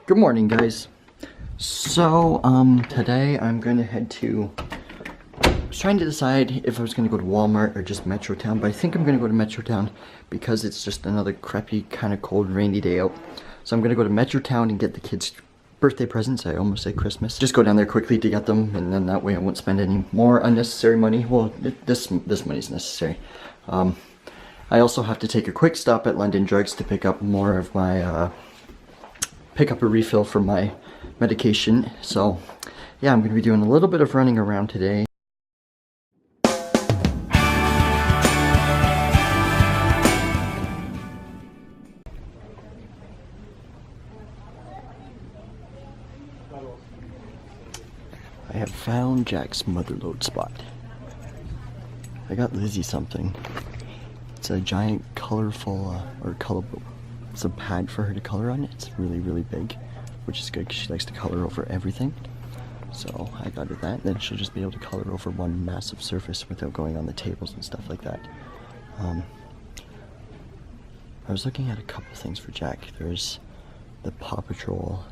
Good morning, guys. So, today I'm going to head to... I was trying to decide if I was going to go to Walmart or just Metrotown, but I think I'm going to go to Metrotown because it's just another crappy, kind of cold, rainy day out. So I'm going to go to Metrotown and get the kids' birthday presents. I almost say Christmas. Just go down there quickly to get them, and then that way I won't spend any more unnecessary money. Well, this money's necessary. I also have to take a quick stop at London Drugs to pick up more of my, pick up a refill for my medication. So yeah, I'm going to be doing a little bit of running around today. I have found Jack's motherlode spot. I got Lizzie something. It's a giant colorful, it's a pad for her to color on. It's really, really big, which is good because she likes to color over everything. So I got her that, and then she'll just be able to color over one massive surface without going on the tables and stuff like that. I was looking at a couple things for Jack. There's the Paw Patrol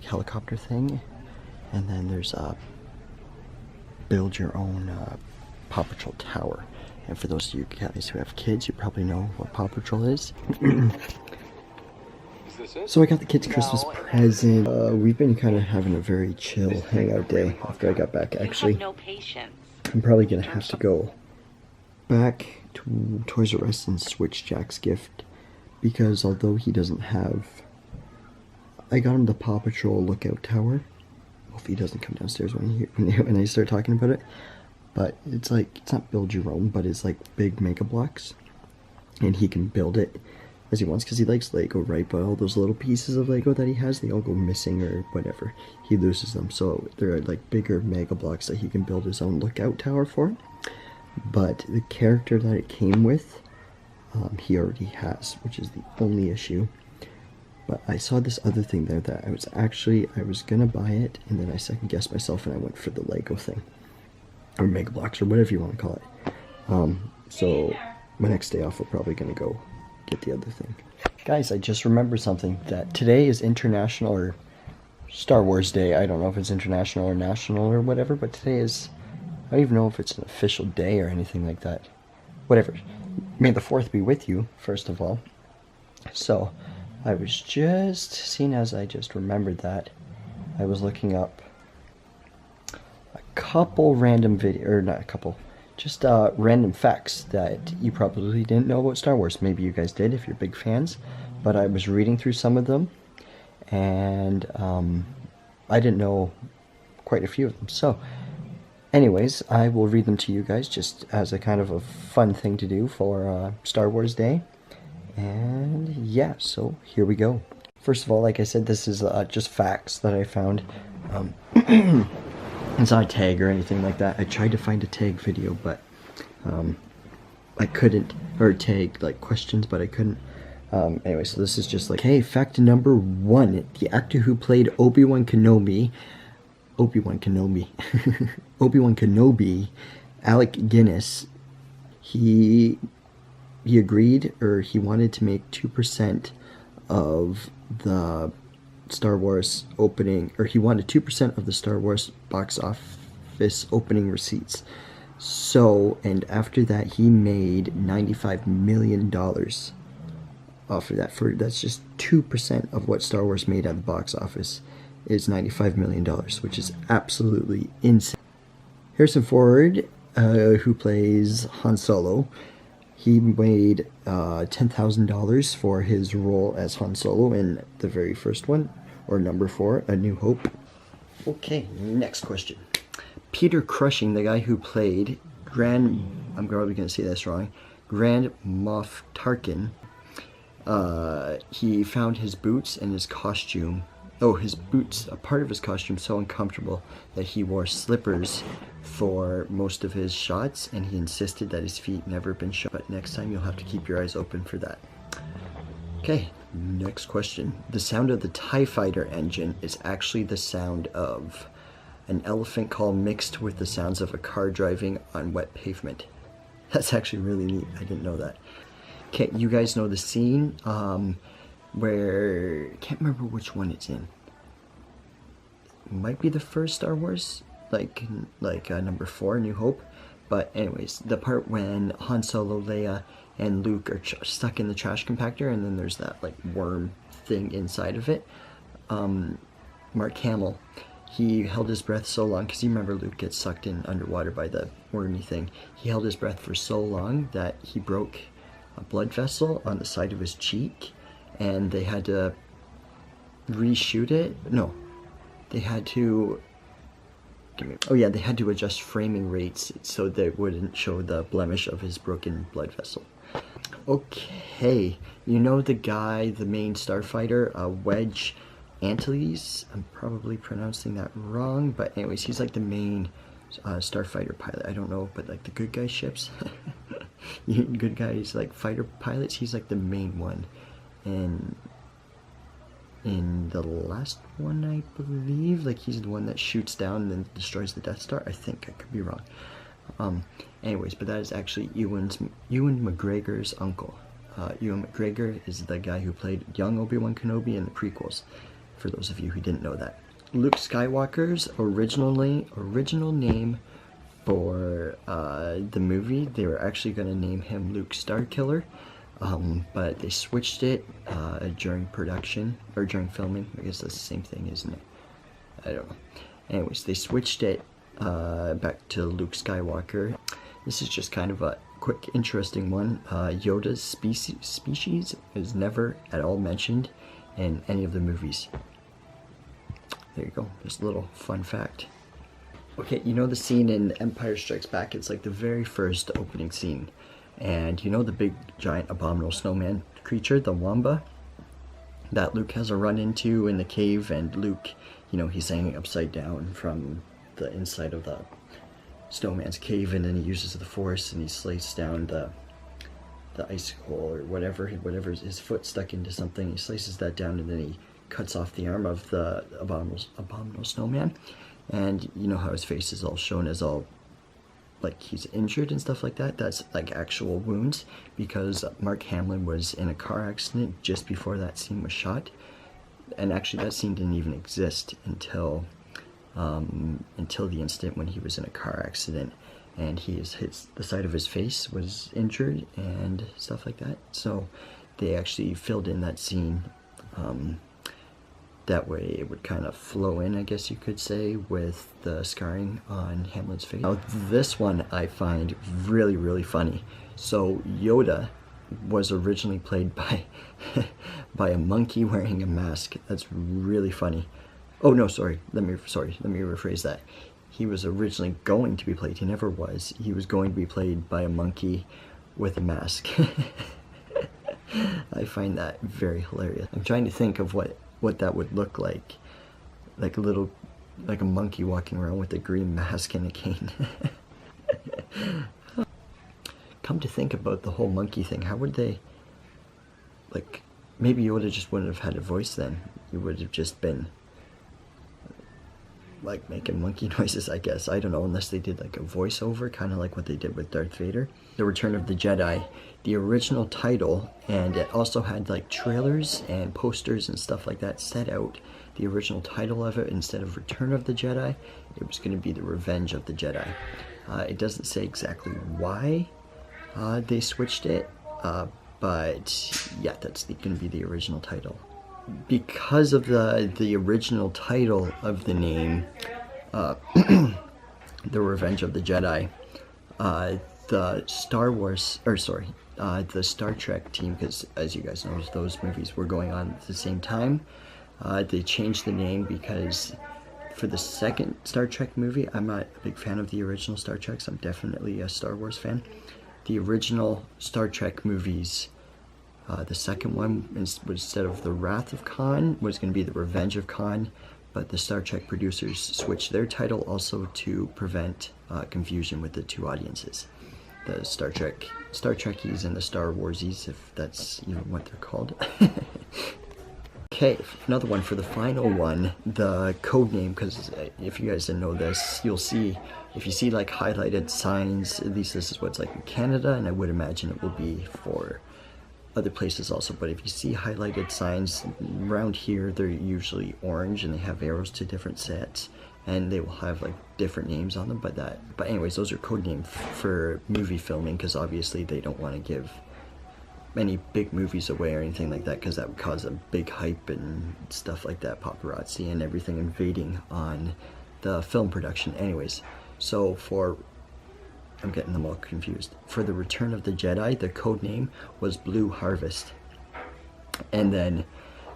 helicopter thing, and then there's build your own Paw Patrol tower. And for those of you guys who have kids, you probably know what Paw Patrol is. So I got the kids Christmas present. We've been kind of having a very chill hangout day after I got back. Actually, I'm probably gonna have to go back to Toys R Us and switch Jack's gift, because although he doesn't have, I got him the Paw Patrol lookout tower. Hopefully he doesn't come downstairs when I start talking about it. But it's like, it's not build your own, but it's like big Mega Blocks, and he can build it as he wants because he likes Lego, right? But all those little pieces of Lego that he has, they all go missing or whatever. He loses them, so they're like bigger Mega Blocks that he can build his own lookout tower for. But the character that it came with, he already has, which is the only issue. But I saw this other thing there that I was gonna buy it, and then I second guessed myself and I went for the Lego thing. Or Mega Blocks, or whatever you want to call it. So my next day off, we're probably gonna go get the other thing. Guys, I just remembered something, that today is International or Star Wars Day. I don't know if it's international or national or whatever, but today is, I don't even know if it's an official day or anything like that. Whatever. May the 4th be with you, first of all. So, I was just, seeing as I just remembered that, I was looking up couple random random facts that you probably didn't know about Star Wars. Maybe you guys did if you're big fans, but I was reading through some of them, and I didn't know quite a few of them. So anyways, I will read them to you guys just as a kind of a fun thing to do for Star Wars Day. And yeah, so here we go. First of all, like I said, this is just facts that I found. It's not a tag or anything like that. I tried to find a tag video, but I couldn't, or tag like questions, but I couldn't. Anyway, so this is just like, hey, fact number 1: the actor who played Obi-Wan Kenobi, Alec Guinness, he agreed, or he wanted to make 2% of the Star Wars opening, or he wanted 2% of the Star Wars box office opening receipts. So, and after that, he made $95 million off of that. That's just 2% of what Star Wars made at the box office is $95 million, which is absolutely insane. Harrison Ford, who plays Han Solo, he made $10,000 for his role as Han Solo in the very first one, or number 4, A New Hope. Okay, next question. Peter Cushing, the guy who played I'm probably going to say this wrong, Grand Moff Tarkin, he found his boots and his costume, a part of his costume so uncomfortable that he wore slippers for most of his shots, and he insisted that his feet never been shot. But next time you'll have to keep your eyes open for that. Okay, next question. The sound of the TIE Fighter engine is actually the sound of an elephant call mixed with the sounds of a car driving on wet pavement. That's actually really neat. I didn't know that. Okay, you guys know the scene where, I can't remember which one it's in, might be the first Star Wars, like number 4, New Hope. But anyways, the part when Han Solo, Leia, and Luke are stuck in the trash compactor, and then there's that like worm thing inside of it. Mark Hamill, he held his breath so long, because you remember Luke gets sucked in underwater by the wormy thing. He held his breath for so long that he broke a blood vessel on the side of his cheek, and they had to reshoot it. No, they had to they had to adjust framing rates so they wouldn't show the blemish of his broken blood vessel. Okay, you know the guy, the main starfighter, Wedge Antilles? I'm probably pronouncing that wrong, but anyways, he's like the main starfighter pilot. I don't know, but like the good guy ships, good guys like fighter pilots, he's like the main one. And in the last one, I believe, like he's the one that shoots down and then destroys the Death Star. I think, I could be wrong. Anyways, but that is actually Ewan McGregor's uncle. Ewan McGregor is the guy who played young Obi-Wan Kenobi in the prequels, for those of you who didn't know that. Luke Skywalker's original name for the movie, they were actually going to name him Luke Starkiller, but they switched it during production, or during filming. I guess that's the same thing, isn't it? I don't know. Anyways, they switched it back to Luke Skywalker. This is just kind of a quick, interesting one. Yoda's species is never at all mentioned in any of the movies. There you go, just a little fun fact. Okay, you know the scene in Empire Strikes Back? It's like the very first opening scene. And you know the big, giant, abominable snowman creature, the Wamba, that Luke has a run into in the cave, and Luke, you know, he's hanging upside down from the inside of the snowman's cave, and then he uses the Force and he slices down the icicle or whatever his foot stuck into something. He slices that down, and then he cuts off the arm of the abominable snowman. And you know how his face is all shown as all like he's injured and stuff like that? That's like actual wounds, because Mark Hamill was in a car accident just before that scene was shot. And actually that scene didn't even exist until the incident when he was in a car accident, and the side of his face was injured and stuff like that. So they actually filled in that scene. That way it would kind of flow in, I guess you could say, with the scarring on Hamlin's face. Now this one I find really, really funny. So Yoda was originally played by by a monkey wearing a mask. That's really funny. Oh no, sorry. Let me rephrase that. He was originally going to be played. He never was. He was going to be played by a monkey with a mask. I find that very hilarious. I'm trying to think of what that would look like a monkey walking around with a green mask and a cane. Come to think about the whole monkey thing, how would they, like, maybe Yoda just wouldn't have had a voice then. He would have just been like making monkey noises, I guess. I don't know, unless they did like a voiceover, kind of like what they did with Darth Vader. The Return of the Jedi, the original title, and it also had like trailers and posters and stuff like that set out the original title of it. Instead of Return of the Jedi, it was going to be the Revenge of the Jedi. It doesn't say exactly why they switched it, but yeah, that's going to be the original title. Because of the original title of the name, The Revenge of the Jedi, the Star Trek team, because as you guys know, those movies were going on at the same time, they changed the name because for the second Star Trek movie, I'm not a big fan of the original Star Treks. I'm definitely a Star Wars fan. The original Star Trek movies, the second one, instead of the Wrath of Khan, was going to be the Revenge of Khan, but the Star Trek producers switched their title also to prevent confusion with the two audiences. The Star Trekkies and the Star Warsies, if that's even what they're called. Okay, another one for the final one, the code name, because if you guys didn't know this, you'll see, if you see like highlighted signs, at least this is what's like in Canada, and I would imagine it will be for other places also, but if you see highlighted signs around here, they're usually orange and they have arrows to different sets, and they will have like different names on them. But anyways, those are code names for movie filming, because obviously they don't want to give any big movies away or anything like that, because that would cause a big hype and stuff like that, paparazzi and everything invading on the film production. Anyways, so I'm getting them all confused. For the Return of the Jedi, the code name was Blue Harvest. And then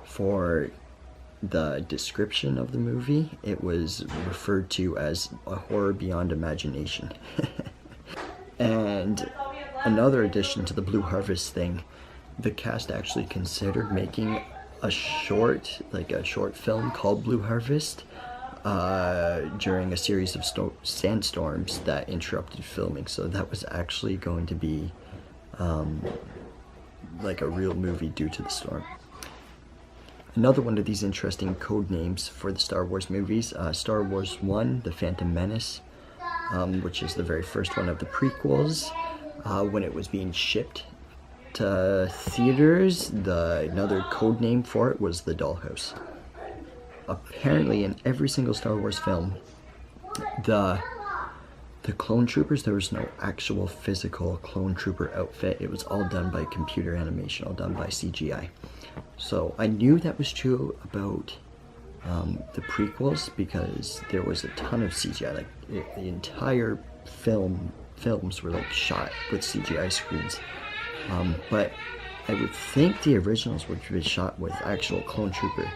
for the description of the movie, it was referred to as a horror beyond imagination. And another addition to the Blue Harvest thing, the cast actually considered making a short film called Blue Harvest during a series of sandstorms that interrupted filming. So that was actually going to be like a real movie due to the storm. Another one of these interesting code names for the Star Wars movies, Star Wars 1, The Phantom Menace, which is the very first one of the prequels. When it was being shipped to theaters, another code name for it was The Dollhouse. Apparently in every single Star Wars film, the clone troopers, there was no actual physical clone trooper outfit. It was all done by computer animation, all done by CGI. So I knew that was true about the prequels, because there was a ton of CGI. Like the entire films were like shot with CGI screens. But I would think the originals would be shot with actual clone trooper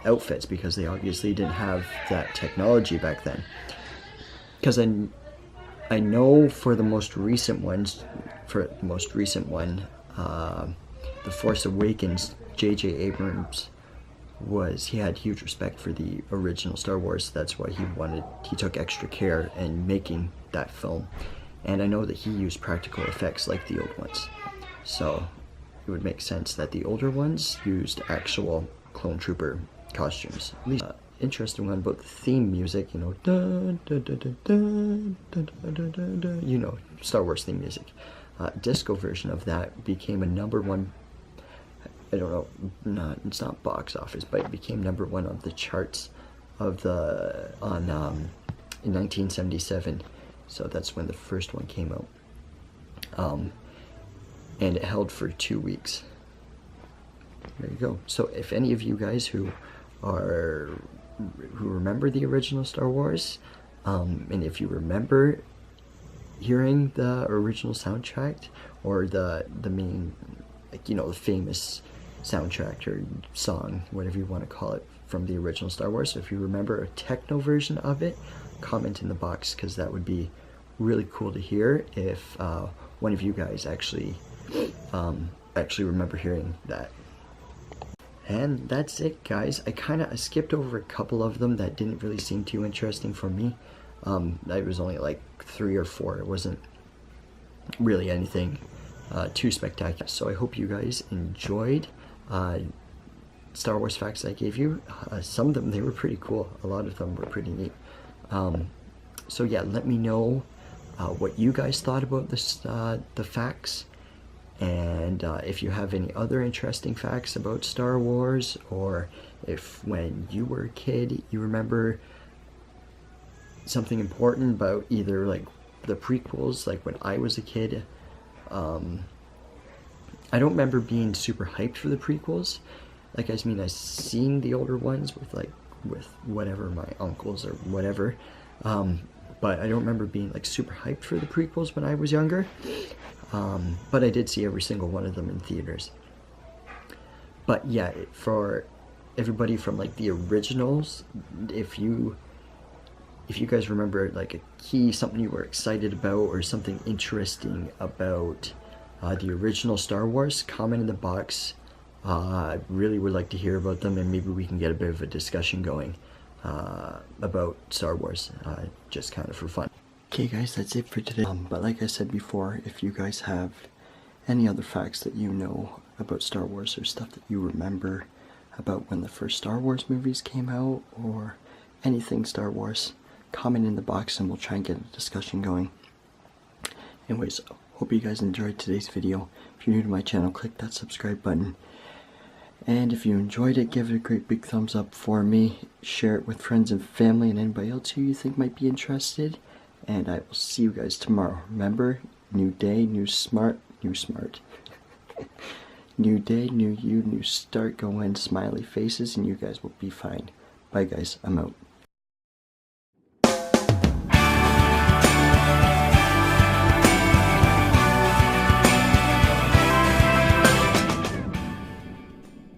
outfits, because they obviously didn't have that technology back then. Because I know for the most recent one, The Force Awakens, J.J. Abrams he had huge respect for the original Star Wars. That's why he took extra care in making that film. And I know that he used practical effects like the old ones. So it would make sense that the older ones used actual clone trooper costumes. At least interesting one about the theme music, you know, dun, dun, dun, dun, dun, dun, dun, dun, dun, you know, Star Wars theme music. Disco version of that became a #1. I don't know, it's not box office, but it became #1 on the charts of in 1977. So that's when the first one came out. And it held for 2 weeks. There you go. So if any of you guys who remember the original Star Wars, and if you remember hearing the original soundtrack, or the main, like, you know, the famous soundtrack or song, whatever you want to call it, from the original Star Wars. So if you remember a techno version of it, comment in the box, because that would be really cool to hear if one of you guys actually remember hearing that. And that's it, guys. I skipped over a couple of them that didn't really seem too interesting for me. It was only like 3 or 4. It wasn't really anything too spectacular. So I hope you guys enjoyed Star Wars facts I gave you. Some of them, they were pretty cool. A lot of them were pretty neat. So yeah, let me know what you guys thought about this, the facts. And if you have any other interesting facts about Star Wars, or if when you were a kid you remember something important about either like the prequels, like when I was a kid. I don't remember being super hyped for the prequels. Like, I mean, I've seen the older ones with whatever, my uncles or whatever. But I don't remember being like super hyped for the prequels when I was younger. But I did see every single one of them in theaters. But yeah, for everybody from like the originals, if you guys remember like something you were excited about, or something interesting about the original Star Wars, comment in the box. I really would like to hear about them, and maybe we can get a bit of a discussion going about Star Wars, just kind of for fun. Okay guys, that's it for today. But like I said before, if you guys have any other facts that you know about Star Wars, or stuff that you remember about when the first Star Wars movies came out, or anything Star Wars, comment in the box and we'll try and get a discussion going. Anyways, Hope you guys enjoyed today's video. If you're new to my channel, click that subscribe button. And if you enjoyed it, give it a great big thumbs up for me. Share it with friends and family and anybody else who you think might be interested. And I will see you guys tomorrow. Remember, new day, new smart. New day, new you, new start. Go in, smiley faces, and you guys will be fine. Bye guys, I'm out.